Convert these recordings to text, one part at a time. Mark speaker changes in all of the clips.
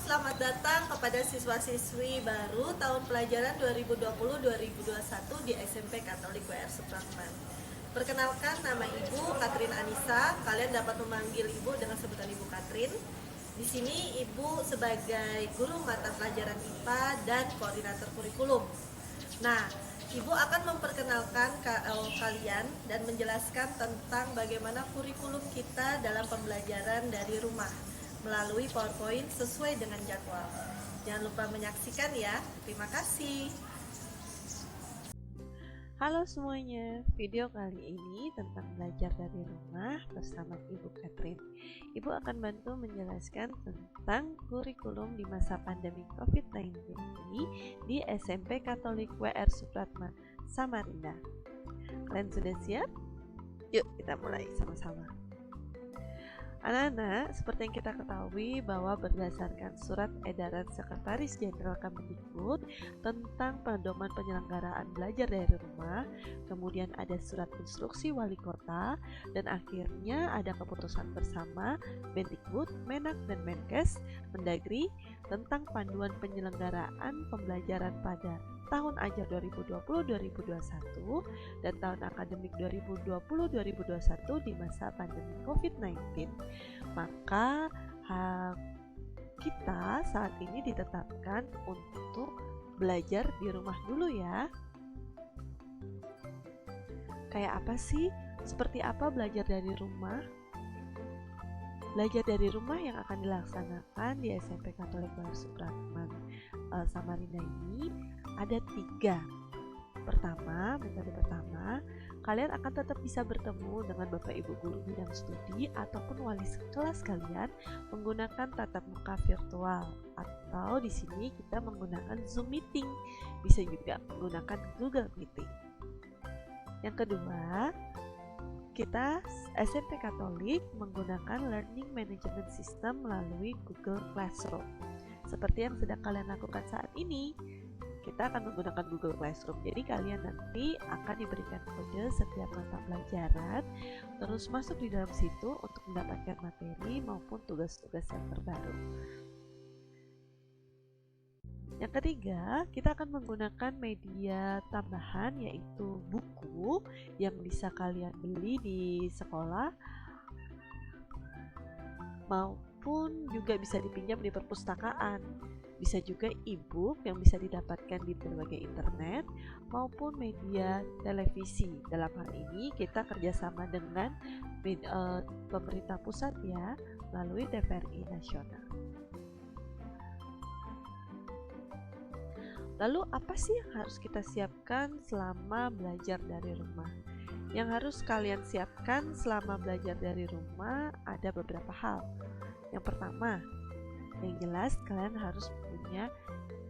Speaker 1: selamat datang kepada siswa-siswi baru tahun pelajaran 2020-2021 di SMP Katolik WR Supratman. Perkenalkan, nama Ibu Katrin Anissa. Kalian dapat memanggil Ibu dengan sebutan Ibu Katrin. Di sini Ibu sebagai guru mata pelajaran IPA dan koordinator kurikulum. Nah, Ibu akan memperkenalkan kalian dan menjelaskan tentang bagaimana kurikulum kita dalam pembelajaran dari rumah melalui PowerPoint sesuai dengan jadwal. Jangan lupa menyaksikan ya. Terima kasih.
Speaker 2: Halo semuanya, video kali ini tentang belajar dari rumah bersama Ibu Katrin. Ibu akan bantu menjelaskan tentang kurikulum di masa pandemi COVID-19 ini di SMP Katolik WR Supratman, Samarinda. Kalian sudah siap? Yuk kita mulai sama-sama. Anak-anak, seperti yang kita ketahui bahwa berdasarkan surat edaran Sekretaris Jenderal Kemendikbud tentang pedoman penyelenggaraan belajar dari rumah, kemudian ada surat instruksi wali kota, dan akhirnya ada keputusan bersama Mendikbud, Menak, dan Menkes, Mendagri tentang panduan penyelenggaraan pembelajaran pada tahun ajar 2020-2021 dan tahun akademik 2020-2021 di masa pandemi COVID-19. Maka kita saat ini ditetapkan untuk belajar di rumah dulu ya. Kayak apa sih? Seperti apa belajar dari rumah? Belajar dari rumah yang akan dilaksanakan di SMP Katolik WR Supratman Samarinda ini ada 3. Metode pertama, kalian akan tetap bisa bertemu dengan Bapak Ibu guru bidang studi ataupun wali kelas kalian menggunakan tatap muka virtual, atau di sini kita menggunakan Zoom meeting, bisa juga menggunakan Google Meeting. Yang kedua, kita SMP Katolik menggunakan Learning Management System melalui Google Classroom. Seperti yang sedang kalian lakukan saat ini, kita akan menggunakan Google Classroom. Jadi kalian nanti akan diberikan kode setiap mata pelajaran, terus masuk di dalam situ untuk mendapatkan materi maupun tugas-tugas yang terbaru. Yang ketiga, kita akan menggunakan media tambahan yaitu buku yang bisa kalian beli di sekolah maupun juga bisa dipinjam di perpustakaan. Bisa juga e-book yang bisa didapatkan di berbagai internet maupun media televisi. Dalam hal ini kita kerjasama dengan pemerintah pusat ya, melalui TVRI Nasional. Lalu apa sih yang harus kita siapkan selama belajar dari rumah? Yang harus kalian siapkan selama belajar dari rumah ada beberapa hal. Yang pertama, yang jelas kalian harus punya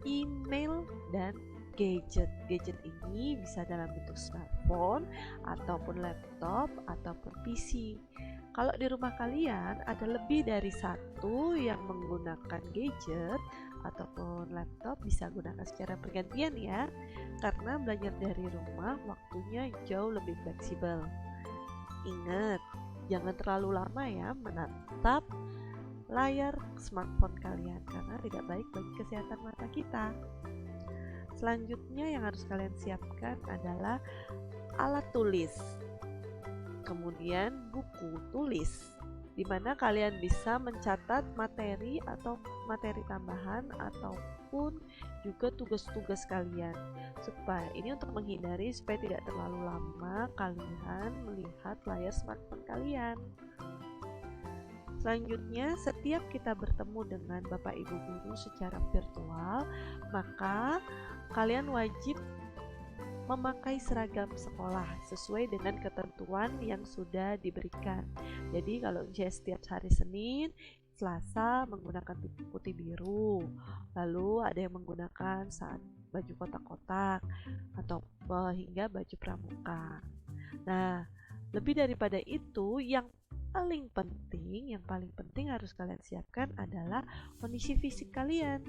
Speaker 2: email dan gadget. Gadget ini bisa dalam bentuk smartphone ataupun laptop ataupun PC. Kalau di rumah kalian ada lebih dari satu yang menggunakan gadget ataupun laptop, bisa gunakan secara bergantian ya, karena belajar dari rumah waktunya jauh lebih fleksibel. Ingat, jangan terlalu lama ya menatap layar smartphone kalian karena tidak baik bagi kesehatan mata kita. Selanjutnya yang harus kalian siapkan adalah alat tulis, kemudian buku tulis, di mana kalian bisa mencatat materi atau materi tambahan ataupun juga tugas-tugas kalian. Supaya ini untuk menghindari supaya tidak terlalu lama kalian melihat layar smartphone kalian. Selanjutnya, setiap kita bertemu dengan Bapak Ibu guru secara virtual, maka kalian wajib memakai seragam sekolah sesuai dengan ketentuan yang sudah diberikan. Jadi kalau setiap hari Senin, Selasa menggunakan putih biru, lalu ada yang menggunakan saat baju kotak-kotak atau hingga baju pramuka. Nah, lebih daripada itu, yang paling penting harus kalian siapkan adalah kondisi fisik kalian.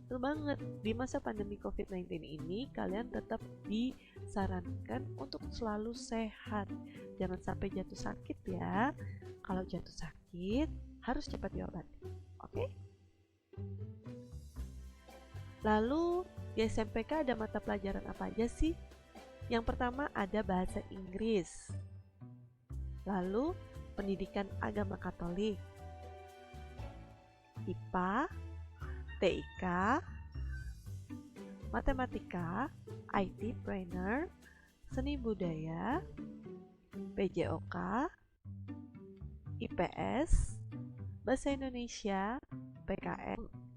Speaker 2: Betul banget, di masa pandemi COVID-19 ini kalian tetap disarankan untuk selalu sehat. Jangan sampai jatuh sakit ya. Kalau jatuh sakit harus cepat diobati. Oke? Lalu di SMPK ada mata pelajaran apa aja sih? Yang pertama ada bahasa Inggris, lalu pendidikan agama Katolik, IPA, TIK, matematika, IT trainer, seni budaya, PJOK, IPS, bahasa Indonesia, PKN.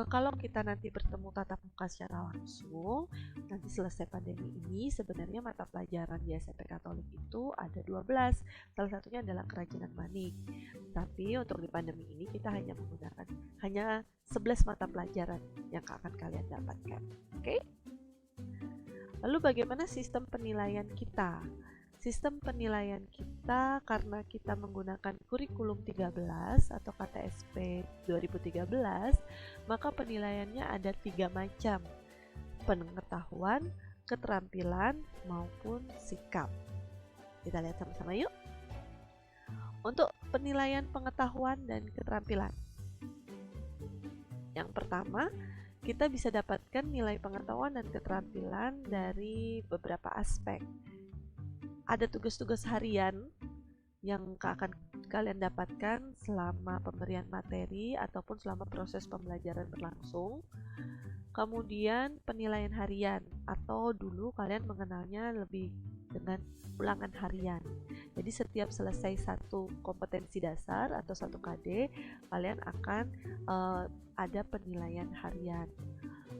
Speaker 2: Kalau kita nanti bertemu tatap muka secara langsung, nanti selesai pandemi ini, sebenarnya mata pelajaran di SMP Katolik itu ada 12. Salah satunya adalah kerajinan manik. Tapi untuk di pandemi ini kita hanya menggunakan 11 mata pelajaran yang akan kalian dapatkan. Oke? Lalu bagaimana sistem penilaian kita? Sistem penilaian kita karena kita menggunakan kurikulum 13 atau KTSP 2013, maka penilaiannya ada 3 macam: pengetahuan, keterampilan, maupun sikap. Kita lihat sama-sama yuk. Untuk penilaian pengetahuan dan keterampilan, yang pertama, kita bisa dapatkan nilai pengetahuan dan keterampilan dari beberapa aspek. Ada tugas-tugas harian yang akan kalian dapatkan selama pemberian materi ataupun selama proses pembelajaran berlangsung. Kemudian penilaian harian, atau dulu kalian mengenalnya lebih dengan ulangan harian. Jadi setiap selesai satu kompetensi dasar atau satu KD, kalian akan ada penilaian harian.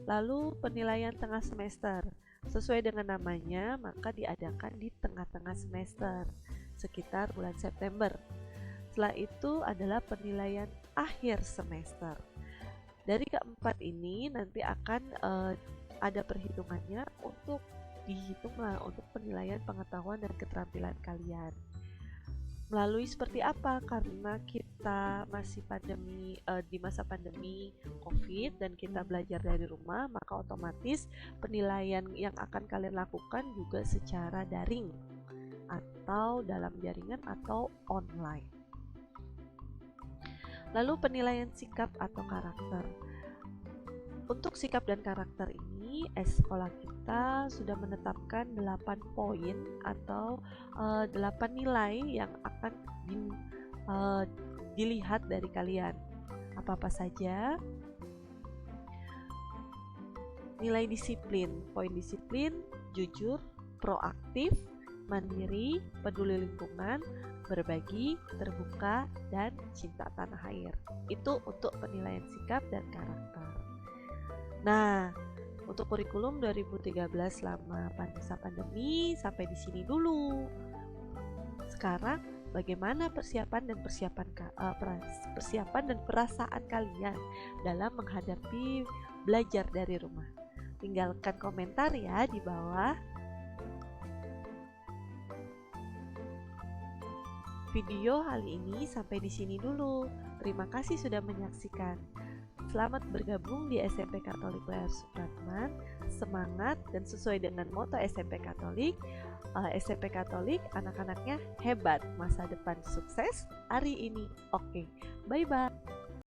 Speaker 2: Lalu penilaian tengah semester. Sesuai dengan namanya, maka diadakan di tengah-tengah semester, sekitar bulan September. Setelah itu adalah penilaian akhir semester. Dari keempat ini nanti akan ada perhitungannya untuk dihitunglah untuk penilaian pengetahuan dan keterampilan kalian. Melalui seperti apa? Karena kita masih di masa pandemi COVID dan kita belajar dari rumah, maka otomatis penilaian yang akan kalian lakukan juga secara daring atau dalam jaringan atau online. Lalu penilaian sikap atau karakter. Untuk sikap dan karakter ini, sekolah kita sudah menetapkan 8 poin atau 8 nilai yang akan dilihat dari kalian. Apa-apa saja? Nilai disiplin, poin disiplin, jujur, proaktif, mandiri, peduli lingkungan, berbagi, terbuka, dan cinta tanah air. Itu untuk penilaian sikap dan karakter. Nah, untuk kurikulum 2013 selama masa pandemi sampai di sini dulu. Sekarang bagaimana persiapan dan perasaan kalian dalam menghadapi belajar dari rumah? Tinggalkan komentar ya di bawah. Video kali ini sampai di sini dulu. Terima kasih sudah menyaksikan. Selamat bergabung di SMP Katolik WR Supratman. Semangat dan sesuai dengan moto SMP Katolik. SMP Katolik anak-anaknya hebat, masa depan sukses hari ini. Oke, bye-bye.